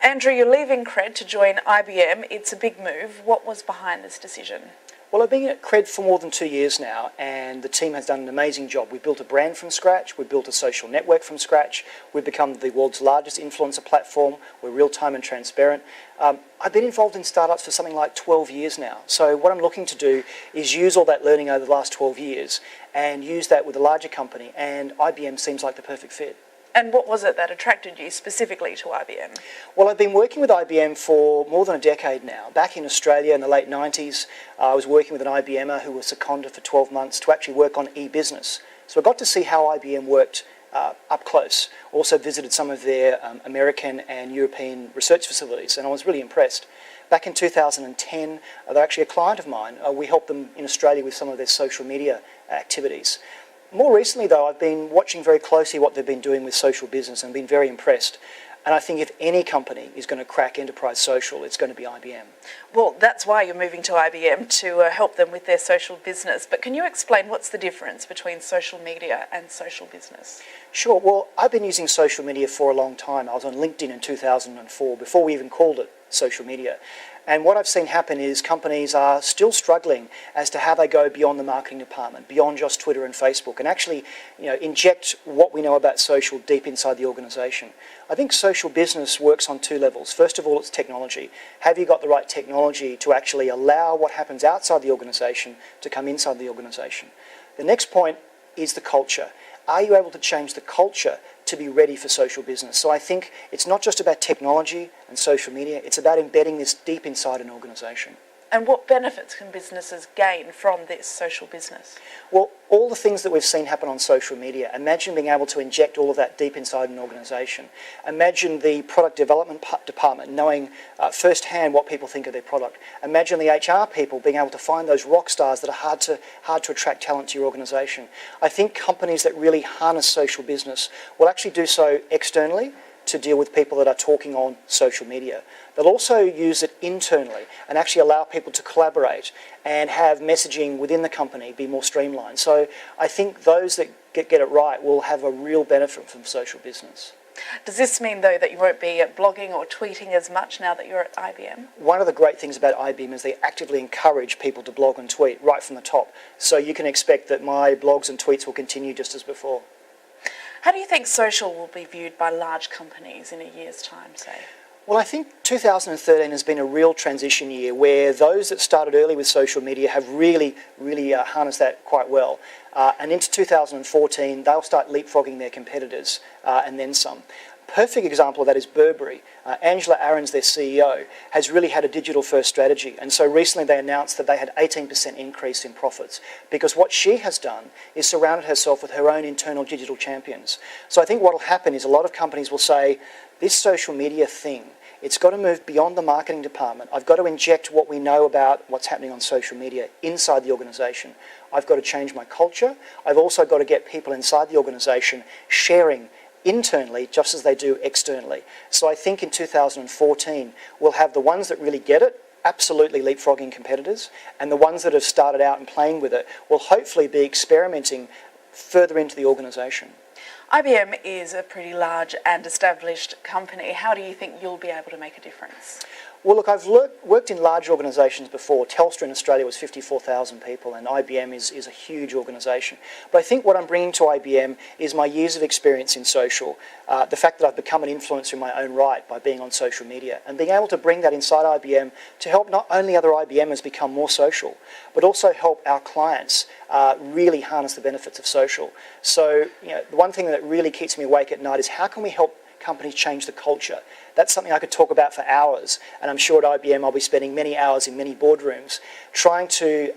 Andrew, you're leaving Kred to join IBM. It's a big move. What was behind this decision? Well, I've been at Kred for more than 2 years now, and the team has done an amazing job. We've built a brand from scratch, we've built a social network from scratch, we've become the world's largest influencer platform, we're real-time and transparent. I've been involved in startups for something like 12 years now, so what I'm looking to do is use all that learning over the last 12 years and use that with a larger company, and IBM seems like the perfect fit. And what was it that attracted you specifically to IBM? Well, I've been working with IBM for more than a decade now. Back in Australia in the late 90s, I was working with an IBMer who was seconded for 12 months to actually work on eBusiness. So I got to see how IBM worked up close. Also visited some of their American and European research facilities, and I was really impressed. Back in 2010, they're actually a client of mine. We helped them in Australia with some of their social media activities. More recently, though, I've been watching very closely what they've been doing with social business and been very impressed. And I think if any company is going to crack enterprise social, it's going to be IBM. Well, that's why you're moving to IBM, to help them with their social business. But can you explain what's the difference between social media and social business? Sure. Well, I've been using social media for a long time. I was on LinkedIn in 2004, before we even called it social media. And what I've seen happen is companies are still struggling as to how they go beyond the marketing department, beyond just Twitter and Facebook, and actually, inject what we know about social deep inside the organisation. I think social business works on two levels. First of all, it's technology. Have you got the right technology to actually allow what happens outside the organisation to come inside the organisation? The next point is the culture. Are you able to change the culture to be ready for social business? So I think it's not just about technology and social media, it's about embedding this deep inside an organisation. And what benefits can businesses gain from this social business? Well, all the things that we've seen happen on social media, imagine being able to inject all of that deep inside an organisation. Imagine the product development department knowing firsthand what people think of their product. Imagine the HR people being able to find those rock stars that are hard to attract talent to your organisation. I think companies that really harness social business will actually do so externally to deal with people that are talking on social media. They'll also use it internally and actually allow people to collaborate and have messaging within the company be more streamlined. So I think those that get it right will have a real benefit from social business. Does this mean, though, that you won't be blogging or tweeting as much now that you're at IBM? One of the great things about IBM is they actively encourage people to blog and tweet right from the top. So you can expect that my blogs and tweets will continue just as before. How do you think social will be viewed by large companies in a year's time, say? Well, I think 2013 has been a real transition year where those that started early with social media have really harnessed that quite well. And into 2014, they'll start leapfrogging their competitors and then some. Perfect example of that is Burberry. Angela Ahrendts, their CEO, has really had a digital-first strategy, and so recently they announced that they had 18% increase in profits because what she has done is surrounded herself with her own internal digital champions. So I think what will happen is a lot of companies will say, this social media thing, it's got to move beyond the marketing department. I've got to inject what we know about what's happening on social media inside the organisation. I've got to change my culture. I've also got to get people inside the organisation sharing internally just as they do externally. So I think in 2014 we'll have the ones that really get it, absolutely leapfrogging competitors, and the ones that have started out and playing with it will hopefully be experimenting further into the organisation. IBM is a pretty large and established company. How do you think you'll be able to make a difference? Well, look, I've worked in large organisations before. Telstra in Australia was 54,000 people, and IBM is a huge organisation. But I think what I'm bringing to IBM is my years of experience in social, the fact that I've become an influencer in my own right by being on social media, and being able to bring that inside IBM to help not only other IBMers become more social, but also help our clients really harness the benefits of social. So, the one thing that really keeps me awake at night is how can we help companies change the culture? That's something I could talk about for hours, and I'm sure at IBM I'll be spending many hours in many boardrooms trying to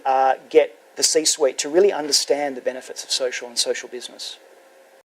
get the C-suite to really understand the benefits of social and social business.